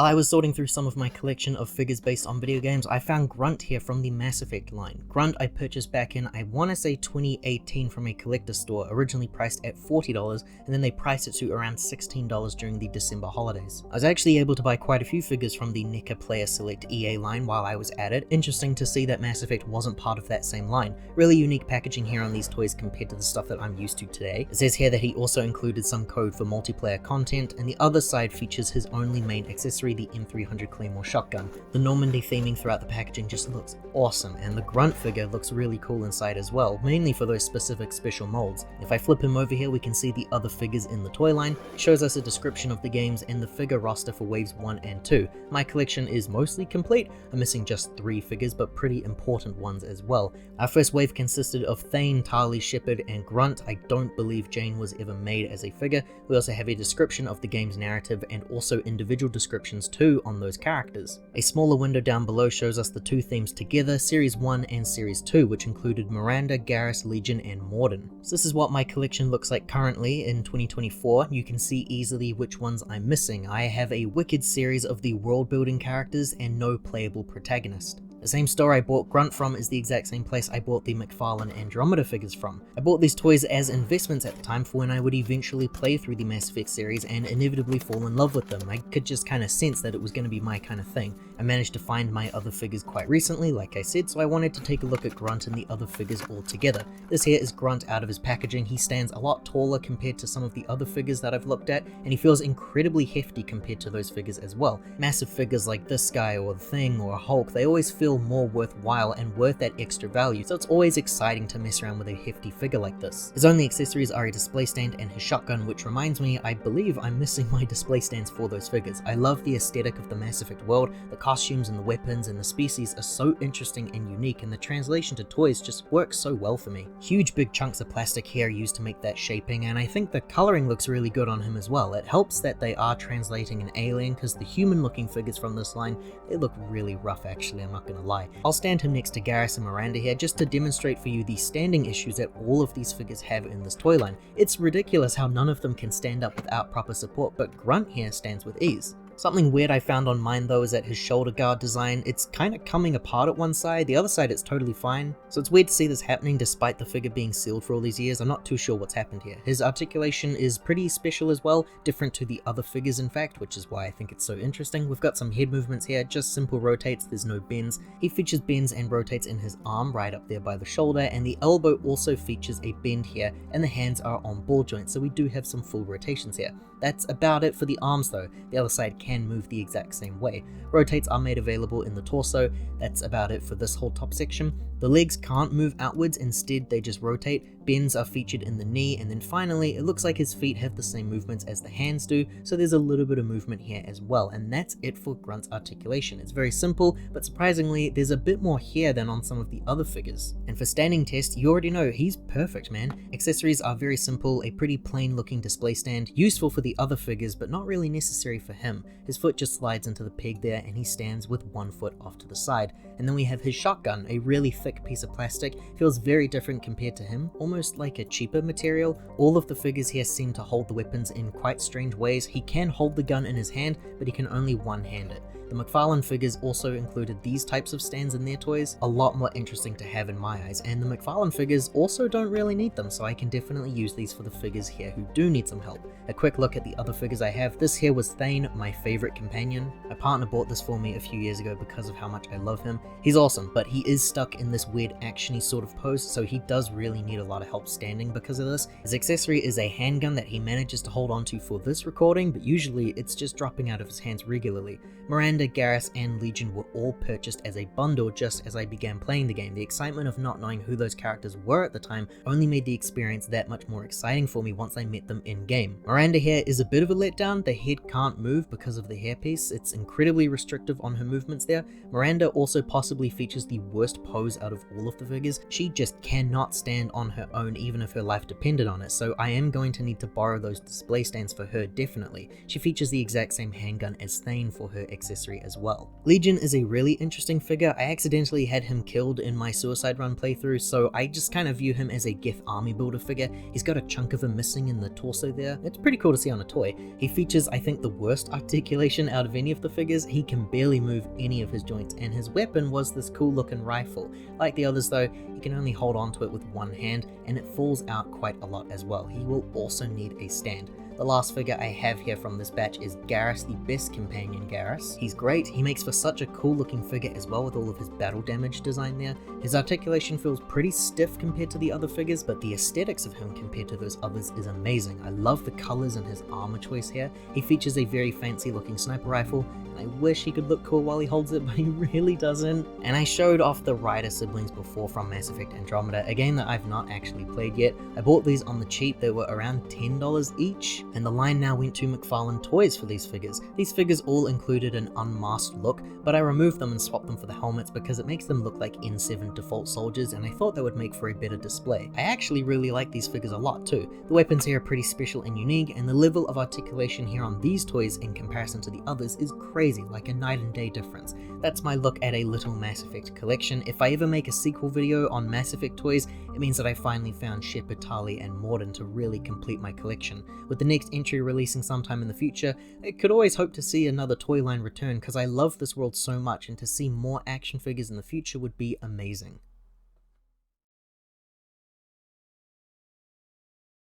While I was sorting through some of my collection of figures based on video games, I found Grunt here from the Mass Effect line. Grunt I purchased back in, I want to say 2018 from a collector store, originally priced at $40, and then they priced it to around $16 during the December holidays. I was actually able to buy quite a few figures from the NECA Player Select EA line while I was at it. Interesting to see that Mass Effect wasn't part of that same line. Really unique packaging here on these toys compared to the stuff that I'm used to today. It says here that he also included some code for multiplayer content, and the other side features his only main accessory, the M300 Claymore shotgun. The Normandy theming throughout the packaging just looks awesome, and the Grunt figure looks really cool inside as well, mainly for those specific special molds. If I flip him over here, we can see the other figures in the toy line. It shows us a description of the games and the figure roster for waves 1 and 2. My collection is mostly complete. I'm missing just 3 figures, but pretty important ones as well. Our first wave consisted of Thane, Tali, Shepard, and Grunt. I don't believe Jane was ever made as a figure. We also have a description of the game's narrative and also individual descriptions too on those characters. A smaller window down below shows us the two themes together, Series 1 and Series 2, which included Miranda, Garrus, Legion, and Morden. So this is what my collection looks like currently in 2024. You can see easily which ones I'm missing. I have a wicked series of the world building characters and no playable protagonist. The same store I bought Grunt from is the exact same place I bought the McFarlane Andromeda figures from. I bought these toys as investments at the time for when I would eventually play through the Mass Effect series and inevitably fall in love with them. I could just kind of sense that it was going to be my kind of thing. I managed to find my other figures quite recently, like I said, so I wanted to take a look at Grunt and the other figures all together. This here is Grunt out of his packaging. He stands a lot taller compared to some of the other figures that I've looked at, and he feels incredibly hefty compared to those figures as well. Massive figures like this guy or the Thing or Hulk, they always feel more worthwhile and worth that extra value, so it's always exciting to mess around with a hefty figure like this. His only accessories are a display stand and his shotgun, which reminds me, I believe I'm missing my display stands for those figures. I love the aesthetic of the Mass Effect world. The costumes and the weapons and the species are so interesting and unique, and the translation to toys just works so well for me. Huge big chunks of plastic here used to make that shaping, and I think the coloring looks really good on him as well. It helps that they are translating an alien, because the human looking figures from this line, they look really rough actually, I'm not gonna lie. I'll stand him next to Garrus and Miranda here just to demonstrate for you the standing issues that all of these figures have in this toy line. It's ridiculous how none of them can stand up without proper support, but Grunt here stands with ease. Something weird I found on mine though is that his shoulder guard design, it's kind of coming apart at one side, the other side it's totally fine. So it's weird to see this happening despite the figure being sealed for all these years. I'm not too sure what's happened here. His articulation is pretty special as well, different to the other figures in fact, which is why I think it's so interesting. We've got some head movements here, just simple rotates, there's no bends. He features bends and rotates in his arm right up there by the shoulder, and the elbow also features a bend here, and the hands are on ball joints, so we do have some full rotations here. That's about it for the arms though. The other side can move the exact same way. Rotates are made available in the torso. That's about it for this whole top section. The legs can't move outwards, instead they just rotate. Bends are featured in the knee, and then finally it looks like his feet have the same movements as the hands do, so there's a little bit of movement here as well, and that's it for Grunt's articulation. It's very simple, but surprisingly there's a bit more here than on some of the other figures. And for standing test, you already know he's perfect, man. Accessories are very simple, a pretty plain looking display stand, useful for the other figures but not really necessary for him. His foot just slides into the peg there and he stands with one foot off to the side. And then we have his shotgun, a really thick piece of plastic, feels very different compared to him, almost like a cheaper material. All of the figures here seem to hold the weapons in quite strange ways. He can hold the gun in his hand, but he can only one-hand it. The McFarlane figures also included these types of stands in their toys, a lot more interesting to have in my eyes, and the McFarlane figures also don't really need them, so I can definitely use these for the figures here who do need some help. A quick look at the other figures I have. This here was Thane, my favorite companion. My partner bought this for me a few years ago because of how much I love him. He's awesome, but he is stuck in this weird actiony sort of pose, so he does really need a lot of help standing because of this. His accessory is a handgun that he manages to hold onto for this recording, but usually it's just dropping out of his hands regularly. Miranda, Garrus, and Legion were all purchased as a bundle just as I began playing the game. The excitement of not knowing who those characters were at the time only made the experience that much more exciting for me once I met them in-game. Miranda here is a bit of a letdown. The head can't move because of the hairpiece. It's incredibly restrictive on her movements there. Miranda also possibly features the worst pose out of all of the figures. She just cannot stand on her own even if her life depended on it, so I am going to need to borrow those display stands for her definitely. She features the exact same handgun as Thane for her accessory as well. Legion is a really interesting figure. I accidentally had him killed in my Suicide Run playthrough, so I just kind of view him as a Geth army builder figure. He's got a chunk of him missing in the torso there. It's pretty cool to see on a toy. He features, I think, the worst articulation out of any of the figures. He can barely move any of his joints, and his weapon was this cool looking rifle. Like the others though, he can only hold on to it with one hand, and it falls out quite a lot as well. He will also need a stand. The last figure I have here from this batch is Garrus, the best companion Garrus. He's great, he makes for such a cool looking figure as well with all of his battle damage design there. His articulation feels pretty stiff compared to the other figures, but the aesthetics of him compared to those others is amazing. I love the colors and his armor choice here. He features a very fancy looking sniper rifle, and I wish he could look cool while he holds it, but he really doesn't. And I showed off the Ryder siblings before from Mass Effect Andromeda, a game that I've not actually played yet. I bought these on the cheap, they were around $10 each. And the line now went to McFarlane Toys for these figures. These figures all included an unmasked look, but I removed them and swapped them for the helmets because it makes them look like N7 default soldiers, and I thought that would make for a better display. I actually really like these figures a lot too. The weapons here are pretty special and unique, and the level of articulation here on these toys in comparison to the others is crazy, like a night and day difference. That's my look at a little Mass Effect collection. If I ever make a sequel video on Mass Effect toys, it means that I finally found Shepard, Tali, and Mordin to really complete my collection. With the next entry releasing sometime in the future, I could always hope to see another toy line return because I love this world so much, and to see more action figures in the future would be amazing.